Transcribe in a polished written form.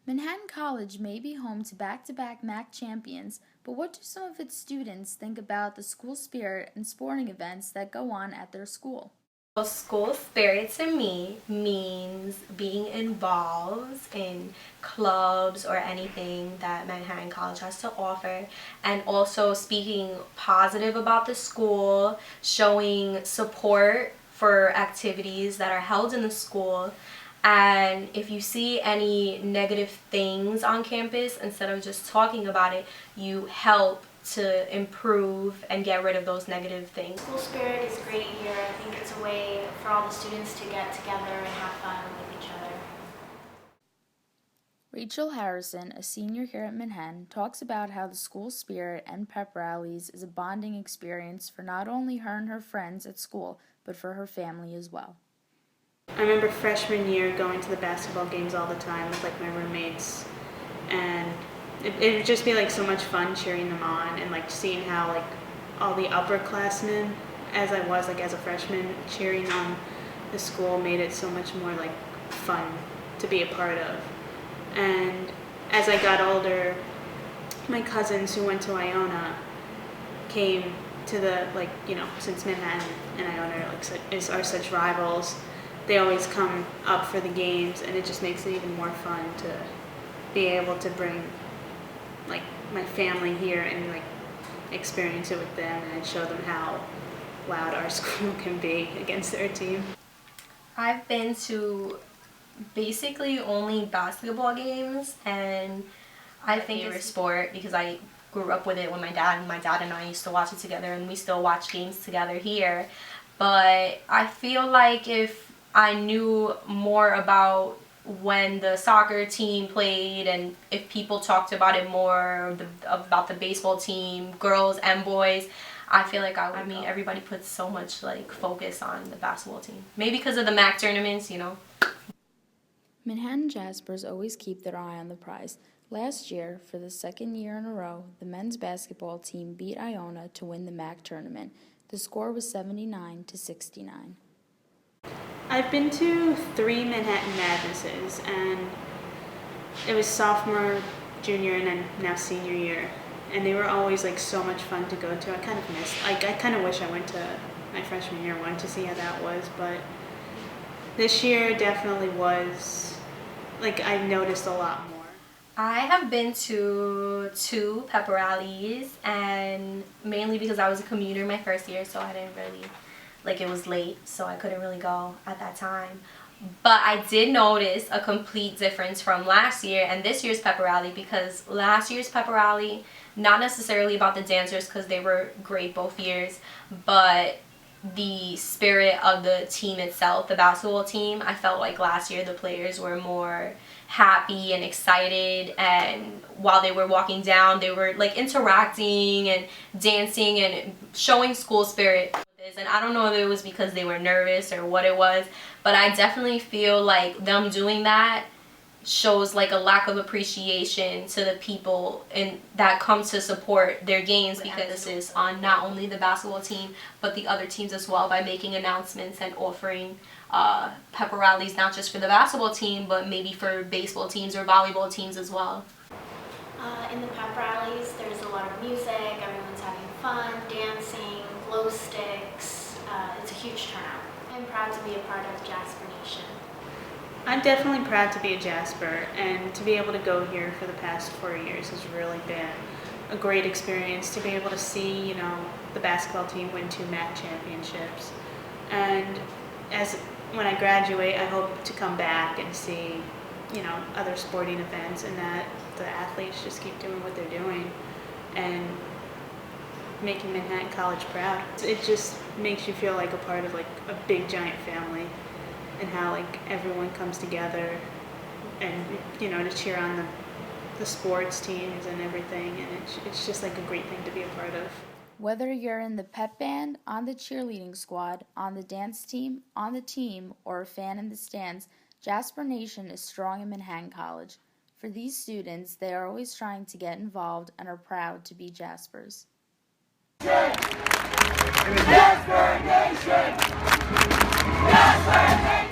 Manhattan College may be home to back-to-back MAC champions, but what do some of its students think about the school spirit and sporting events that go on at their school? Well, school spirit to me means being involved in clubs or anything that Manhattan College has to offer, and also speaking positive about the school, showing support for activities that are held in the school. And if you see any negative things on campus, instead of just talking about it, you help to improve and get rid of those negative things. School spirit is great here. I think it's a way for all the students to get together and have fun with each other. Rachel Harrison, a senior here at Manhattan, talks about how the school spirit and pep rallies is a bonding experience for not only her and her friends at school, but for her family as well. I remember freshman year going to the basketball games all the time with my roommates, and it would just be so much fun cheering them on and seeing how all the upperclassmen, as I was as a freshman, cheering on the school made it so much more fun to be a part of. And as I got older, my cousins who went to Iona came to the since Manhattan and Iona are such rivals, they always come up for the games, and it just makes it even more fun to be able to bring my family here and experience it with them and show them how loud our school can be against their team. I've been to basically only basketball games, and I think it's a sport because I grew up with it when my dad and I used to watch it together, and we still watch games together here. But I feel like if I knew more about when the soccer team played, and if people talked about it more, about the baseball team, girls and boys, I feel like I would. Everybody puts so much focus on the basketball team. Maybe because of the MAC tournaments, Manhattan Jaspers always keep their eye on the prize. Last year, for the second year in a row, the men's basketball team beat Iona to win the MAC tournament. The score was 79-69. I've been to 3 Manhattan Madnesses, and it was sophomore, junior, and then now senior year. And they were always so much fun to go to. I kind of missed, I kind of wish I went to my freshman year one to see how that was, but this year definitely was, I noticed a lot more. I have been to 2 pep rallies, and mainly because I was a commuter my first year, so I didn't really, it was late, so I couldn't really go at that time. But I did notice a complete difference from last year and this year's pep rally, because last year's pep rally, not necessarily about the dancers because they were great both years, but the spirit of the team itself, the basketball team. I felt like last year the players were more happy and excited, and while they were walking down, they were interacting and dancing and showing school spirit. And I don't know if it was because they were nervous or what it was, but I definitely feel like them doing that shows a lack of appreciation to the people that come to support their games, because this is on not only the basketball team but the other teams as well, by making announcements and offering pep rallies not just for the basketball team but maybe for baseball teams or volleyball teams as well. In the pep rallies, there's a lot of music, everyone's having fun, dancing, glow sticks. It's a huge turnout. I'm proud to be a part of Jasper Nation. I'm definitely proud to be a Jasper, and to be able to go here for the past 4 years has really been a great experience, to be able to see, the basketball team win 2 MAC championships. And when I graduate, I hope to come back and see, other sporting events, and that the athletes just keep doing what they're doing and making Manhattan College proud. It just makes you feel like a part of a big giant family, and how everyone comes together and to cheer on the sports teams and everything, and it's just a great thing to be a part of. Whether you're in the pep band, on the cheerleading squad, on the dance team, on the team, or a fan in the stands, Jasper Nation is strong in Manhattan College. For these students, they are always trying to get involved and are proud to be Jaspers. Jasper Nation! Jasper Nation!